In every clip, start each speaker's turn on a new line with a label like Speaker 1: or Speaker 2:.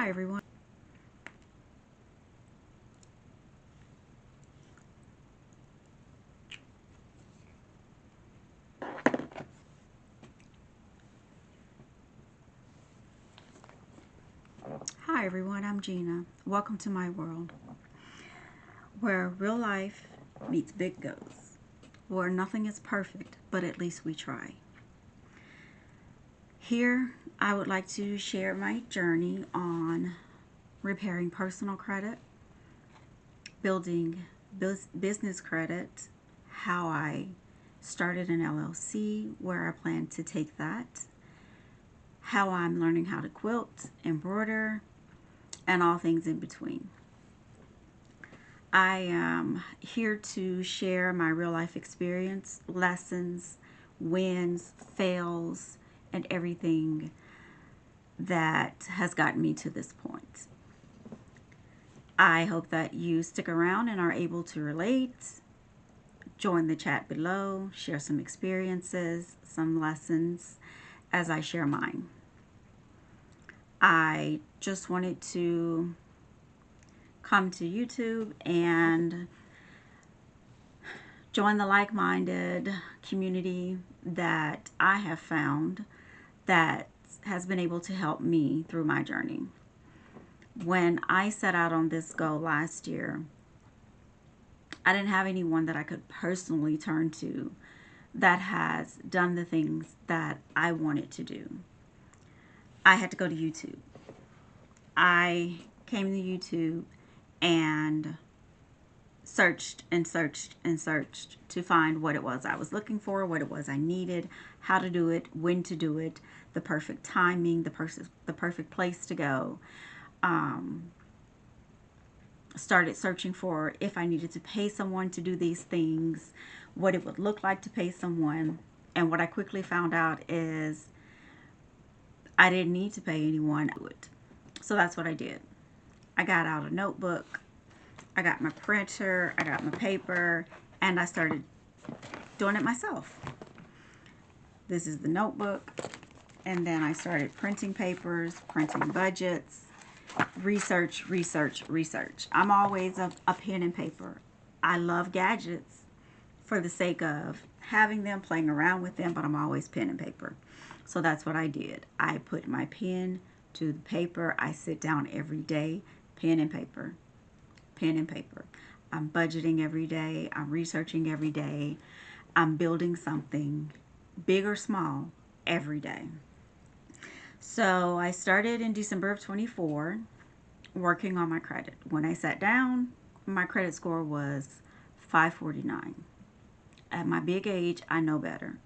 Speaker 1: Hi everyone. Hi everyone, I'm Gina. Welcome to my world where real life meets big goals, where nothing is perfect, but at least we try. Here, I would like to share my journey on repairing personal credit, building business credit, how I started an LLC, where I plan to take that, how I'm learning how to quilt, embroider, and all things in between. I am here to share my real life experience, lessons, wins, fails, and everything that has gotten me to this point. I hope that you stick around and are able to relate. Join the chat below, share some experiences, some lessons as I share mine. I just wanted to come to YouTube and join the like-minded community that I have found that has been able to help me through my journey. When I set out on this goal last year, I didn't have anyone that I could personally turn to that has done the things that I wanted to do. I had to go to YouTube. I came to YouTube and searched and searched and searched to find what it was I was looking for, what it was I needed, how to do it, when to do it, the perfect timing, the perfect place to go. Started searching for if I needed to pay someone to do these things, what it would look like to pay someone. And what I quickly found out is I didn't need to pay anyone to do it. So that's what I did. I got out a notebook, I got my printer, I got my paper, and I started doing it myself. This is the notebook, and then I started printing papers, printing budgets, research, research, research. I'm always a pen and paper. I love gadgets for the sake of having them, playing around with them, but I'm always pen and paper. So that's what I did. I put my pen to the paper. I sit down every day, pen and paper, pen and paper. I'm budgeting every day. I'm researching every day. I'm building something, big or small, every day. So I started in December of 24 working on my credit. When I sat down, my credit score was 549. At my big age, I know better.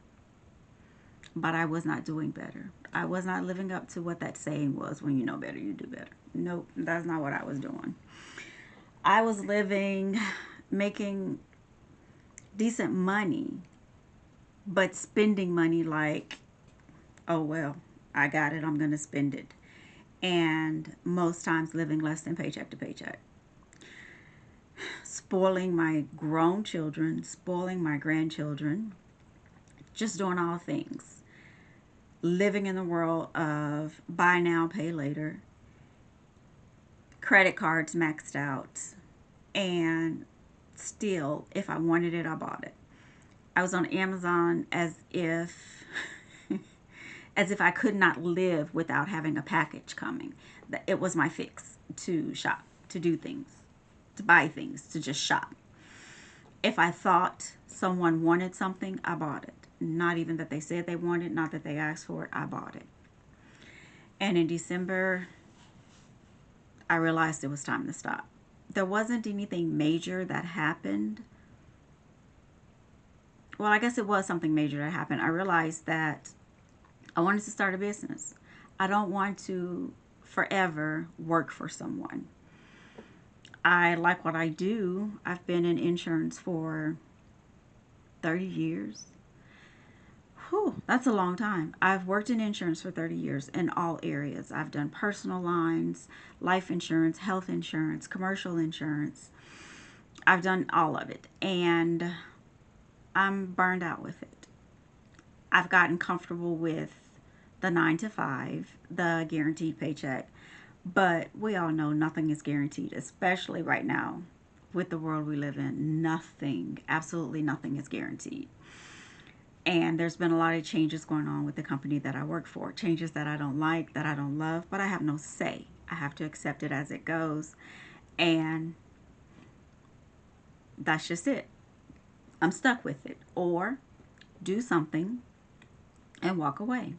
Speaker 1: But I was not doing better. I was not living up to what that saying was, when you know better, you do better. Nope, that's not what I was doing. I was living, making decent money, but spending money like, oh, well, I got it, I'm going to spend it. And most times living less than paycheck to paycheck. Spoiling my grown children, spoiling my grandchildren, just doing all things. Living in the world of buy now, pay later, credit cards maxed out, and still, if I wanted it, I bought it. I was on Amazon as if I could not live without having a package coming. It was my fix to shop, to do things, to buy things, to just shop. If I thought someone wanted something, I bought it. Not even that they said they wanted, not that they asked for it, I bought it. And in December, I realized it was time to stop. There wasn't anything major that happened. Well, I guess it was something major that happened. I realized that I wanted to start a business. I don't want to forever work for someone. I like what I do. I've been in insurance for 30 years. Whew, that's a long time. I've worked in insurance for 30 years in all areas. I've done personal lines, life insurance, health insurance, commercial insurance. I've done all of it, and I'm burned out with it. I've gotten comfortable with the 9 to 5, the guaranteed paycheck, But we all know nothing is guaranteed, especially right now with the world we live in. Nothing, absolutely nothing is guaranteed. And there's been a lot of changes going on with the company that I work for. Changes that I don't like, that I don't love, but I have no say. I have to accept it as it goes. And that's just it. I'm stuck with it. Or do something and walk away.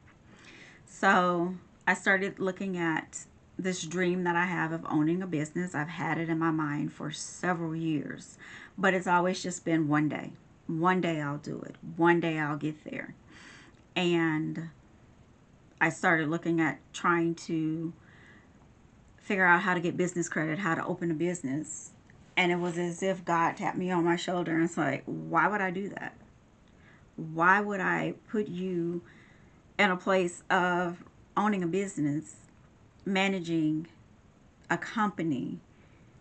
Speaker 1: So I started looking at this dream that I have of owning a business. I've had it in my mind for several years, but it's always just been one day. One day I'll do it. One day I'll get there. And I started looking at trying to figure out how to get business credit, how to open a business. And it was as if God tapped me on my shoulder and it's like, why would I do that? Why would I put you in a place of owning a business, managing a company?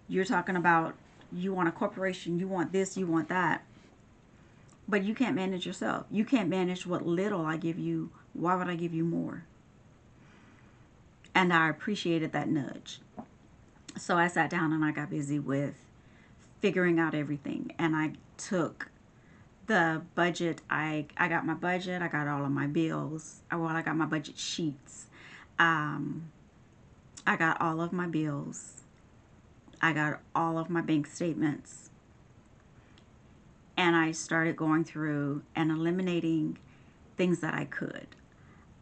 Speaker 1: You're talking about you want a corporation, you want this, you want that, but you can't manage yourself. You can't manage what little I give you. Why would I give you more? And I appreciated that nudge. So I sat down and I got busy with figuring out everything. And I took the budget. I got my budget. I got all of my bills. Well, I got my budget sheets. I got all of my bills. I got all of my bank statements. And I started going through and eliminating things that I could.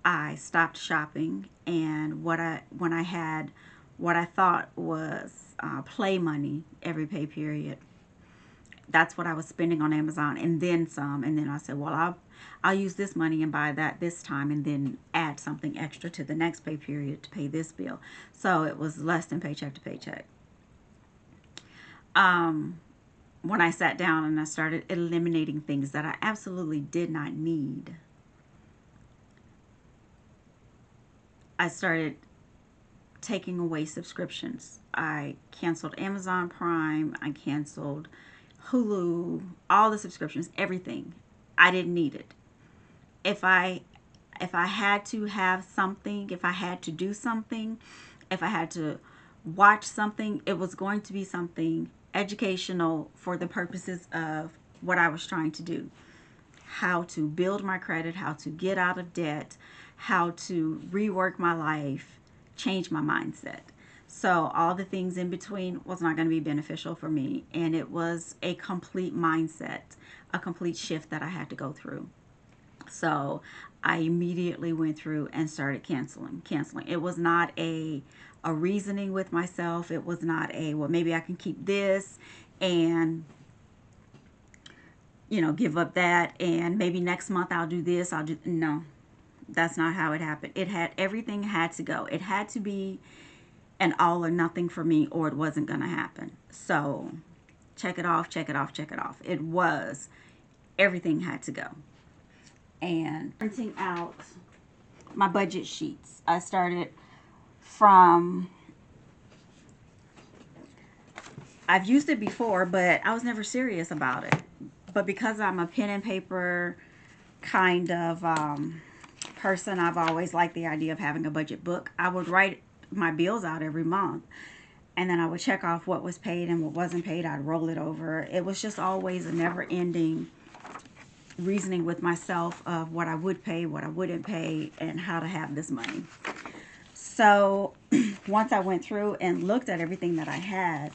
Speaker 1: I stopped shopping, and when I had what I thought was play money every pay period, that's what I was spending on Amazon, and then some. And then I said, well, I'll use this money and buy that this time, and then add something extra to the next pay period to pay this bill. So it was less than paycheck to paycheck. When I sat down and I started eliminating things that I absolutely did not need, I started taking away subscriptions. I canceled Amazon Prime. I canceled Hulu, all the subscriptions, everything. I didn't need it. If I had to have something, if I had to do something, if I had to watch something, it was going to be something educational for the purposes of what I was trying to do. How to build my credit, how to get out of debt, how to rework my life, change my mindset. So all the things in between was not going to be beneficial for me. And it was a complete mindset, a complete shift that I had to go through. So I immediately went through and started canceling. It was not a reasoning with myself. It was not a, well, maybe I can keep this and give up that, and maybe next month I'll do this. No, that's not how it happened. Everything had to go. It had to be an all or nothing for me, or it wasn't going to happen. So check it off, check it off, check it off. It was, everything had to go. And printing out my budget sheets. I started from, I've used it before, but I was never serious about it. But because I'm a pen and paper kind of person, I've always liked the idea of having a budget book. I would write my bills out every month, and then I would check off what was paid and what wasn't paid. I'd roll it over. It was just always a never-ending reasoning with myself of what I would pay, what I wouldn't pay, and how to have this money. So once I went through and looked at everything that I had,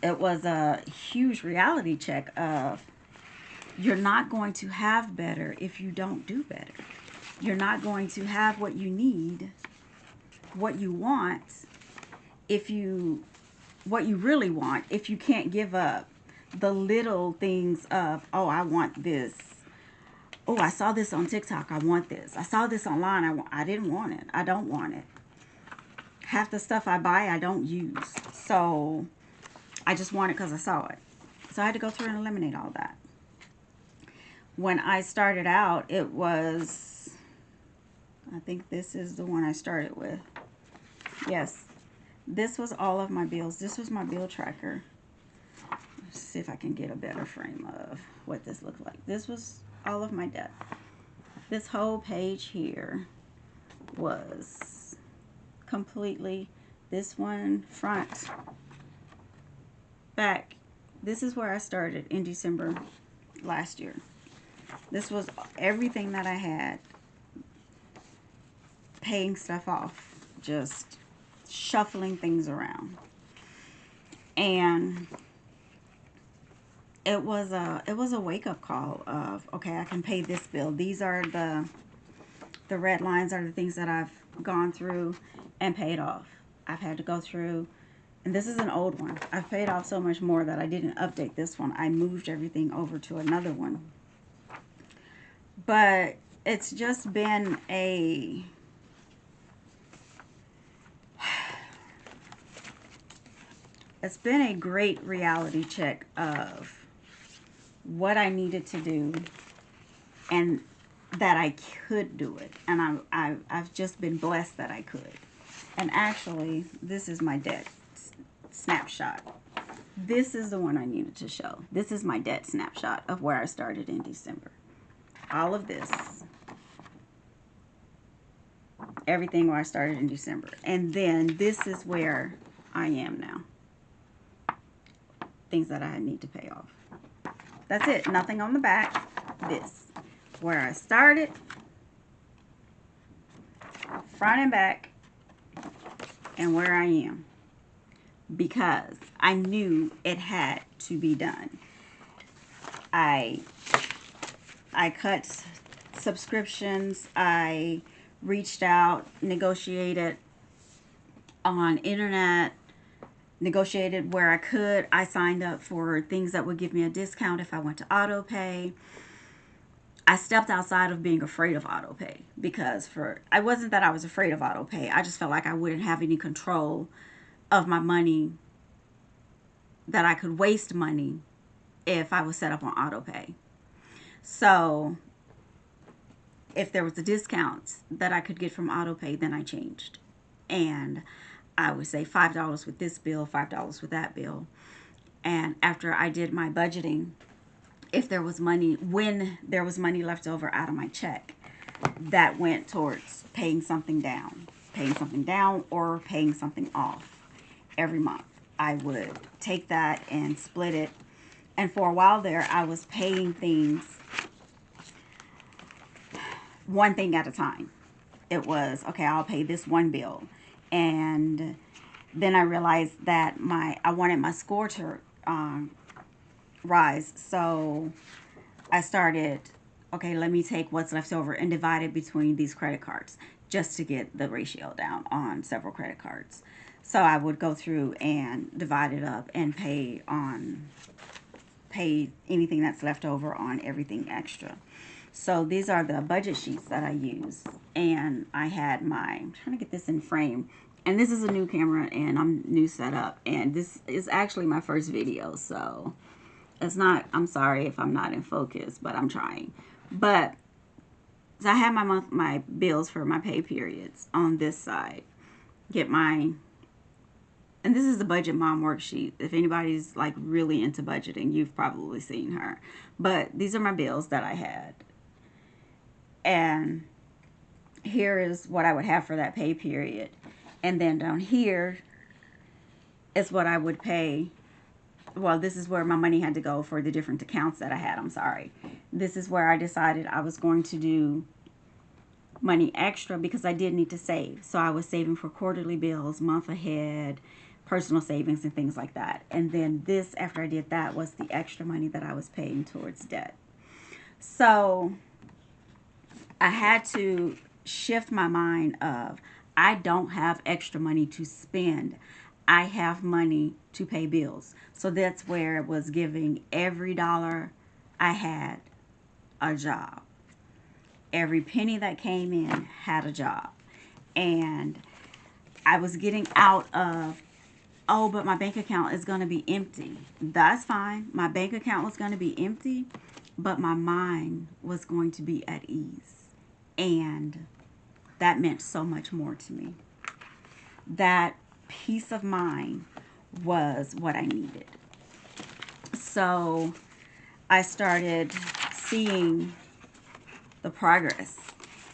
Speaker 1: it was a huge reality check of, you're not going to have better if you don't do better. You're not going to have what you need, what you want, what you really want, if you can't give up the little things of, oh, I want this. Oh, I saw this on TikTok. I want this. I saw this online. I didn't want it. I don't want it. Half the stuff I buy, I don't use. So I just want it because I saw it. So I had to go through and eliminate all that. When I started out, it was, I think this is the one I started with. Yes, this was all of my bills. This was my bill tracker. Let's see if I can get a better frame of what this looked like. This was all of my debt. This whole page here was completely This one, front, back. This is where I started in December last year. This was everything that I had, paying stuff off, just shuffling things around. And it was a wake-up call of, okay, I can pay this bill. These are the red lines are the things that I've gone through and paid off. I've had to go through, and this is an old one. I've paid off so much more that I didn't update this one. I moved everything over to another one. But it's just been a great reality check of what I needed to do and that I could do it. And I've just been blessed that I could. And actually, this is my debt snapshot. This is the one I needed to show. This is my debt snapshot of where I started in December. All of this. Everything where I started in December. And then this is where I am now. Things that I need to pay off. That's it. Nothing on the back. This. Where I started. Front and back. And where I am. Because I knew it had to be done. I cut subscriptions. I reached out, negotiated on internet, negotiated where I could. I signed up for things that would give me a discount if I went to auto pay. I stepped outside of being afraid of auto pay because I wasn't that I was afraid of auto pay. I just felt like I wouldn't have any control of my money, that I could waste money if I was set up on auto pay. So if there was a discount that I could get from auto pay, then I changed. And I would say $5 with this bill, $5 with that bill. And after I did my budgeting, if there was money, when there was money left over out of my check, that went towards paying something down or paying something off every month. I would take that and split it. And for a while there, I was paying things one thing at a time. It was, okay, I'll pay this one bill. And then I realized that I wanted my score to rise. So I started, okay, let me take what's left over and divide it between these credit cards just to get the ratio down on several credit cards. So I would go through and divide it up and pay anything that's left over on everything extra. So these are the budget sheets that I use. And I had I'm trying to get this in frame. And this is a new camera and I'm new setup. And this is actually my first video. So it's not, I'm sorry if I'm not in focus, but I'm trying. But so I have my bills for my pay periods on this side. And this is the Budget Mom worksheet. If anybody's like really into budgeting, you've probably seen her. But these are my bills that I had. And here is what I would have for that pay period. And then down here is what I would pay. Well, this is where my money had to go for the different accounts that I had. I'm sorry. This is where I decided I was going to do money extra because I did need to save. So I was saving for quarterly bills, month ahead, personal savings and things like that. And then this, after I did that, was the extra money that I was paying towards debt. So I had to shift my mind of, I don't have extra money to spend. I have money to pay bills. So that's where it was giving every dollar I had a job. Every penny that came in had a job. And I was getting out of, oh, but my bank account is going to be empty. That's fine. My bank account was going to be empty, but my mind was going to be at ease. And that meant so much more to me. That peace of mind was what I needed. So I started seeing the progress.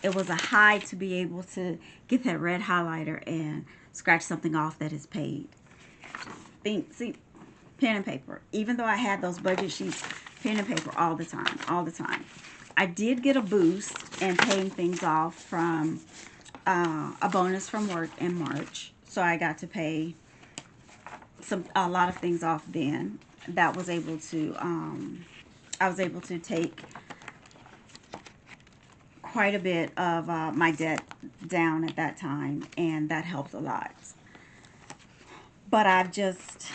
Speaker 1: It was a high to be able to get that red highlighter and scratch something off that is paid. See, pen and paper. Even though I had those budget sheets, pen and paper all the time, all the time. I did get a boost in paying things off from a bonus from work in March. So I got to pay a lot of things off then. That was able to I was able to take quite a bit of my debt down at that time, and that helped a lot. But I've just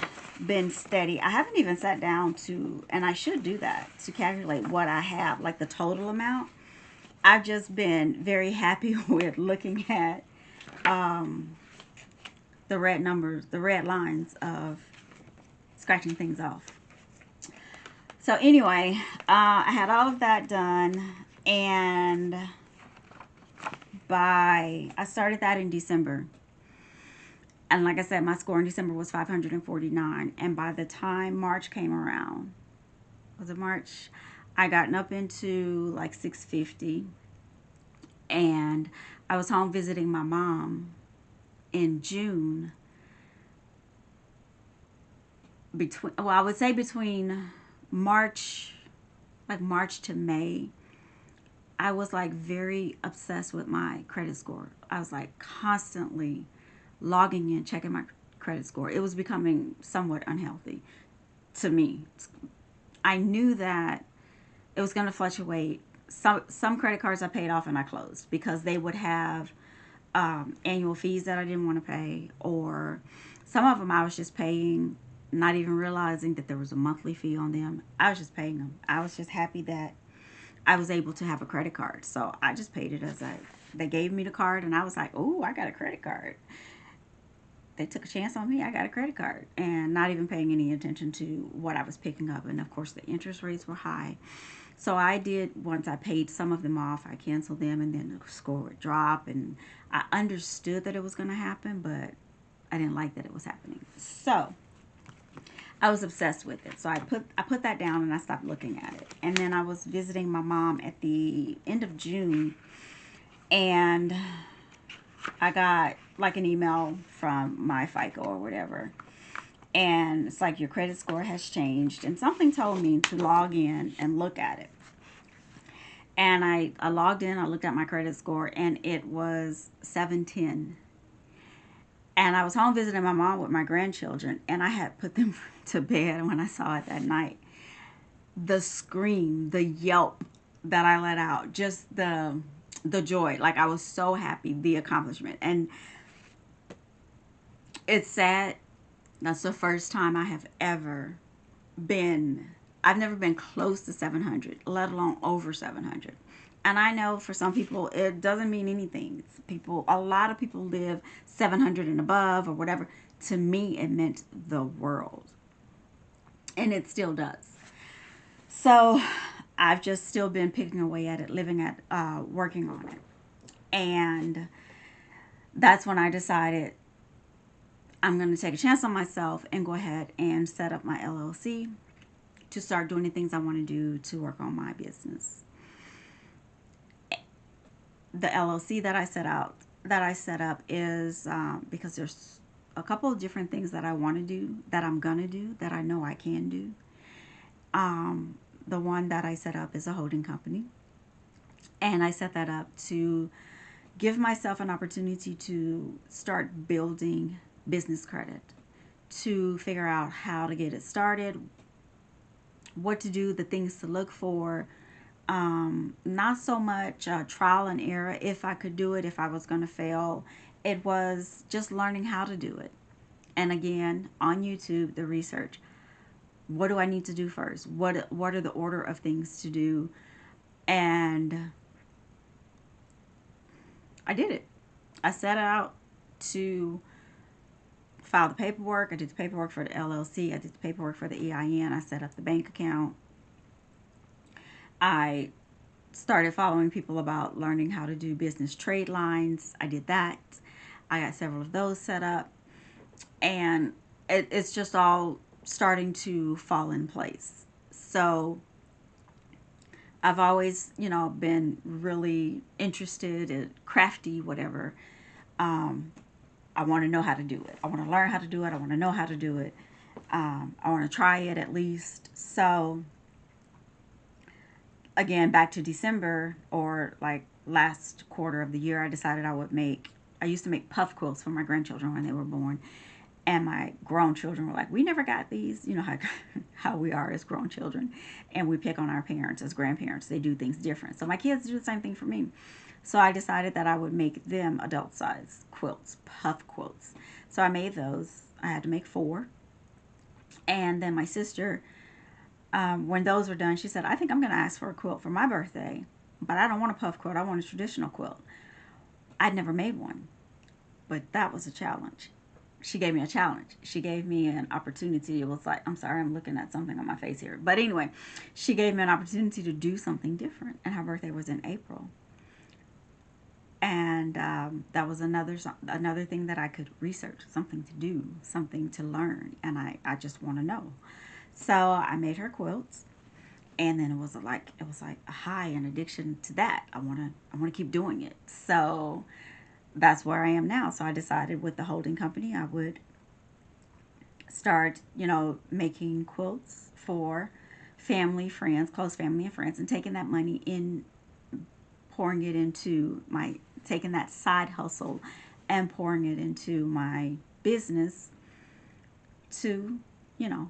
Speaker 1: been steady. I haven't even sat down to, and I should do that, to calculate what I have, like the total amount. I've just been very happy with looking at the red numbers, the red lines of scratching things off. So anyway, I had all of that done, and I started that in December. And like I said, my score in December was 549. And by the time March came around, was it March? I gotten up into like 650. And I was home visiting my mom in June. I would say between March, like March to May, I was like very obsessed with my credit score. I was like constantly logging in, checking my credit score. It was becoming somewhat unhealthy to me. I knew that it was going to fluctuate. Some credit cards I paid off and I closed because they would have annual fees that I didn't want to pay, or some of them I was just paying, not even realizing that there was a monthly fee on them. I was just paying them. I was just happy that I was able to have a credit card. So I just paid it they gave me the card, and I was like, oh, I got a credit card. They took a chance on me. I got a credit card, and not even paying any attention to what I was picking up. And of course, the interest rates were high. So I did, once I paid some of them off, I canceled them, and then the score would drop. And I understood that it was going to happen, but I didn't like that it was happening. So I was obsessed with it. So I put that down and I stopped looking at it. And then I was visiting my mom at the end of June, and I got like an email from my FICO or whatever. And it's like, your credit score has changed. And something told me to log in and look at it. And I logged in, I looked at my credit score, and it was 710. And I was home visiting my mom with my grandchildren, and I had put them to bed when I saw it that night. The scream, the yelp that I let out, just the joy. Like, I was so happy, the accomplishment. And it's sad. That's the first time I have ever I've never been close to 700, let alone over 700. And I know for some people it doesn't mean anything. A lot of people live 700 and above or whatever. To me, it meant the world. And it still does. So I've just still been picking away at it, working on it. And that's when I decided I'm going to take a chance on myself and go ahead and set up my LLC to start doing the things I want to do to work on my business. The LLC that I set up is because there's a couple of different things that I want to do, that I'm going to do, that I know I can do. The one that I set up is a holding company. And I set that up to give myself an opportunity to start building business credit, to figure out how to get it started, what to do, the things to look for. Not so much trial and error, if I could do it, if I was going to fail. It was just learning how to do it. And again, on YouTube, the research. What do I need to do first? What are the order of things to do? And I did it. I set out to file the paperwork. I did the paperwork for the LLC. I did the paperwork for the EIN. I set up the bank account. I started following people about learning how to do business trade lines. I did that. I got several of those set up. And it's just all starting to fall in place. So I've always, been really interested in crafty, whatever. I want to know how to do it. I want to learn how to do it. I want to know how to do it. I want to try it at least. So, again, back to December or like last quarter of the year, I decided I used to make puff quilts for my grandchildren when they were born. And my grown children were like, we never got these. You know how, how we are as grown children. And we pick on our parents as grandparents. They do things different. So my kids do the same thing for me. So I decided that I would make them adult size quilts, puff quilts. So I made those. I had to make 4. And then my sister, when those were done, she said, I think I'm going to ask for a quilt for my birthday. But I don't want a puff quilt. I want a traditional quilt. I'd never made one. But that was a challenge. She gave me a challenge. She gave me an opportunity. It was like, I'm sorry, I'm looking at something on my face here. But anyway, she gave me an opportunity to do something different. And her birthday was in April. And that was another thing that I could research, something to do, something to learn. And I just want to know. So I made her quilts. And then it was like a high, an addiction to that. I want to keep doing it. So that's where I am now. So I decided with the holding company, I would start, making quilts for family, friends, close family and friends, and taking that money in, pouring it into taking that side hustle and pouring it into my business to, you know,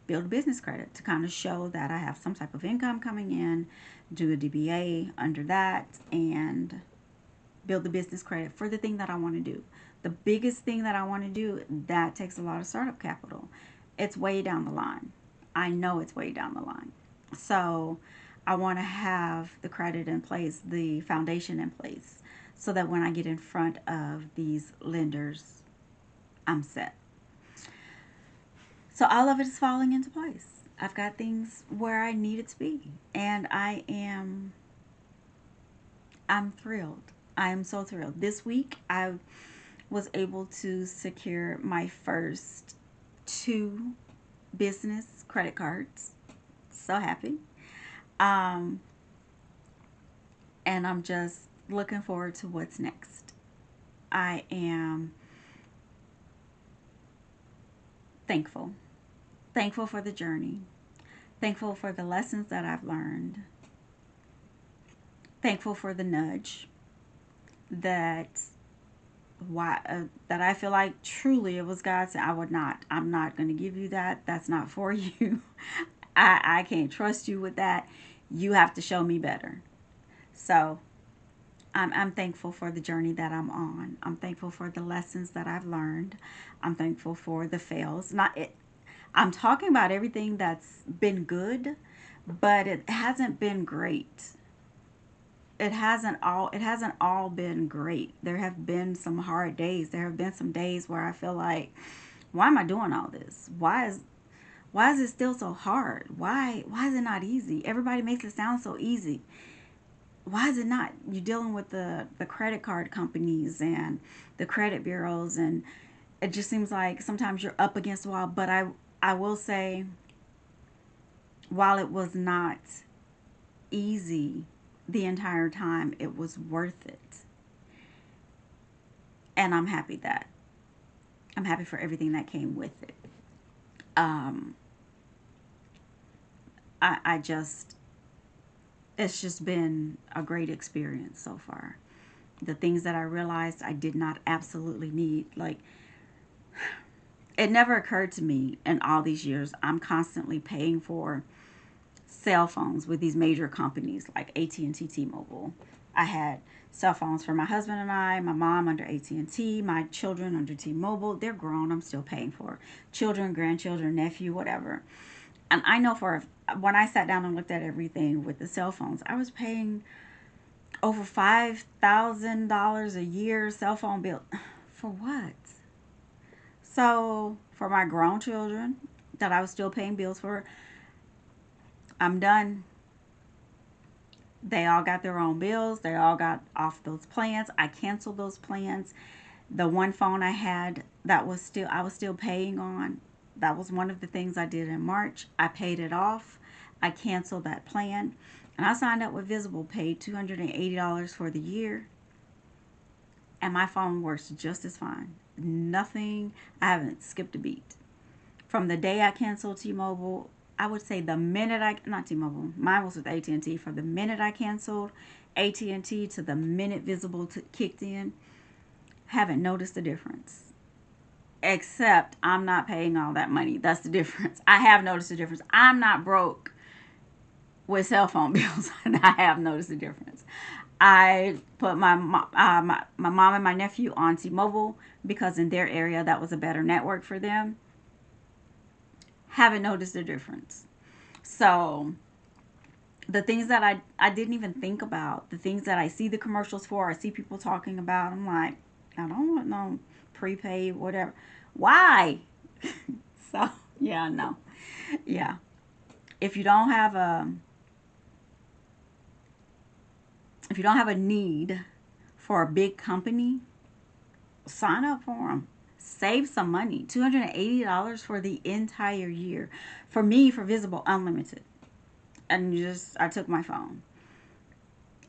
Speaker 1: build business credit to kind of show that I have some type of income coming in, do a DBA under that, and build the business credit for the thing that I want to do. The biggest thing that I want to do, that takes a lot of startup capital. It's way down the line. I know it's way down the line. So I want to have the credit in place, the foundation in place, so that when I get in front of these lenders, I'm set. So all of it is falling into place. I've got things where I need it to be, and I'm thrilled. I am so thrilled. This week I was able to secure my first 2 business credit cards. So happy. Um, and I'm just looking forward to what's next. I am thankful. Thankful for the journey. Thankful for the lessons that I've learned. Thankful for the nudge that that I feel like truly it was God saying, I'm not going to give you that. That's not for you. I can't trust you with that. You have to show me better. So I'm thankful for the journey that I'm on. I'm thankful for the lessons that I've learned. I'm thankful for the fails. Not it. I'm talking about everything that's been good, but it hasn't been great. It hasn't all been great. There have been some hard days. There have been some days where I feel like, why am I doing all this? Why is it still so hard? Why is it not easy? Everybody makes it sound so easy. Why is it not? You're dealing with the credit card companies and the credit bureaus, and it just seems like sometimes you're up against the wall. But I will say, while it was not easy the entire time, it was worth it. And I'm happy for everything that came with it. Um, I just, it's just been a great experience so far. The things that I realized I did not absolutely need, like, it never occurred to me in all these years. I'm constantly paying for cell phones with these major companies like AT&T, T-Mobile. I had cell phones for my husband and I, my mom under AT&T, my children under T-Mobile. They're grown. I'm still paying for children, grandchildren, nephew, whatever. And I know when I sat down and looked at everything with the cell phones, I was paying over $5,000 a year cell phone bill. For what? So for my grown children that I was still paying bills for, I'm done. They all got their own bills. They all got off those plans. I canceled those plans. The one phone I had I was still paying on. That was one of the things I did in March. I paid it off. I canceled that plan. And I signed up with Visible, paid $280 for the year. and my phone works just as fine. Nothing, I haven't skipped a beat. From the day I canceled T-Mobile, I would say the minute not T-Mobile, mine was with AT&T. From the minute I canceled AT&T to the minute Visible kicked in, haven't noticed a difference. Except I'm not paying all that money. That's the difference. I have noticed a difference. I'm not broke with cell phone bills, and I have noticed a difference. I put my mom and my nephew on T-Mobile because in their area that was a better network for them. Haven't noticed a difference. So the things that I didn't even think about, the things that I see the commercials for, I see people talking about, I'm like, I don't want no prepaid, whatever. Why? So, yeah, no. Yeah. If you don't have a if you don't have a need for a big company, sign up for them. Save some money. $280 for the entire year. For me, for Visible Unlimited. And I took my phone.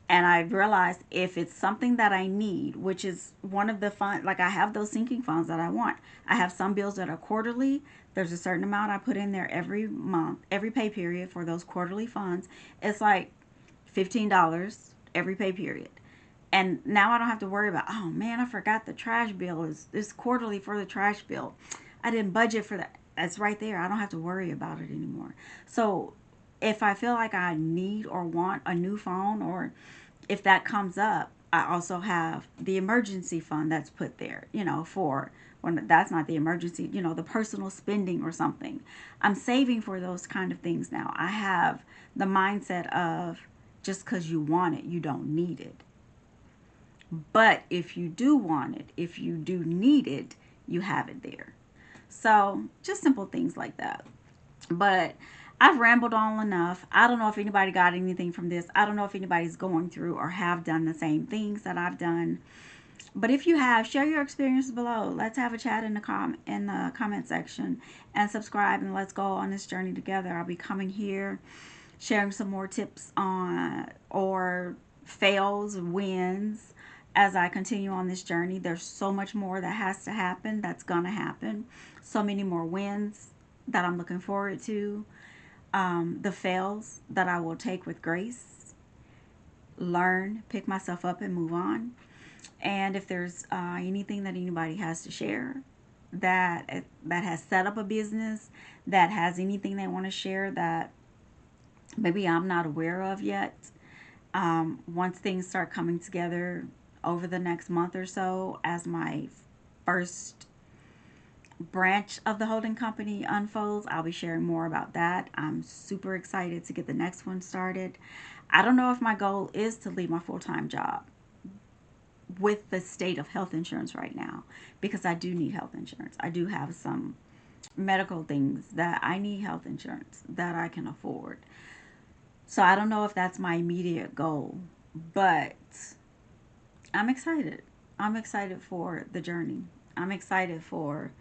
Speaker 1: And I realized if it's something that I need, which is one of the fun, like I have those sinking funds that I want. I have some bills that are quarterly. There's a certain amount I put in there every month, every pay period for those quarterly funds. It's like $15 every pay period. And now I don't have to worry about, oh man, I forgot the trash bill is quarterly for the trash bill. I didn't budget for that. That's right there. I don't have to worry about it anymore. So if I feel like I need or want a new phone, or if that comes up, I also have the emergency fund that's put there, for when that's not the emergency, the personal spending or something. I'm saving for those kind of things now. I have the mindset of just because you want it, you don't need it. But if you do want it, if you do need it, you have it there. So just simple things like that. But I've rambled on enough. I don't know if anybody got anything from this. I don't know if anybody's going through or have done the same things that I've done. But if you have, share your experience below. Let's have a chat in the comment section, and subscribe, and let's go on this journey together. I'll be coming here sharing some more tips on or fails, wins as I continue on this journey. There's so much more that has to happen, that's gonna happen. So many more wins that I'm looking forward to. The fails that I will take with grace, learn, pick myself up, and move on. And if there's anything that anybody has to share that has set up a business, that has anything they want to share that maybe I'm not aware of yet, once things start coming together over the next month or so, as my first branch of the holding company unfolds, I'll be sharing more about that. I'm super excited to get the next one started. I don't know if my goal is to leave my full-time job with the state of health insurance right now, because I do need health insurance. I do have some medical things that I need health insurance that I can afford. So I don't know if that's my immediate goal, but I'm excited. I'm excited for the journey. I'm excited for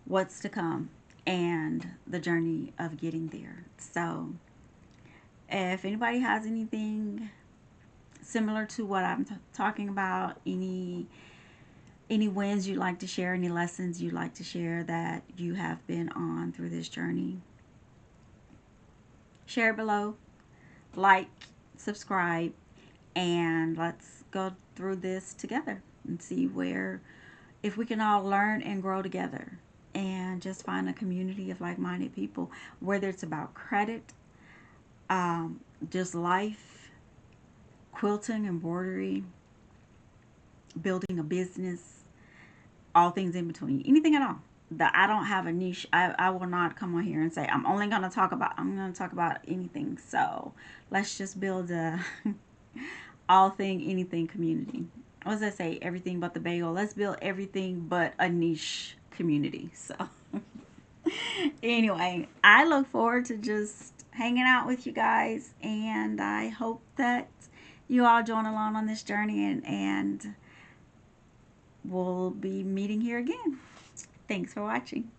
Speaker 1: what's to come and the journey of getting there. So if anybody has anything similar to what I'm talking about, any wins you'd like to share, any lessons you'd like to share that you have been on through this journey, share it below, like, subscribe, and let's go through this together and see where, if we can all learn and grow together and just find a community of like-minded people, whether it's about credit, just life, quilting, embroidery, building a business, all things in between, anything at all. That I don't have a niche. I will not come on here and say I'm going to talk about anything. So let's just build a all thing anything community. What does I say? Everything but the bagel. Let's build everything but a niche community. So anyway, I look forward to just hanging out with you guys, and I hope that you all join along on this journey, and we'll be meeting here again. Thanks for watching.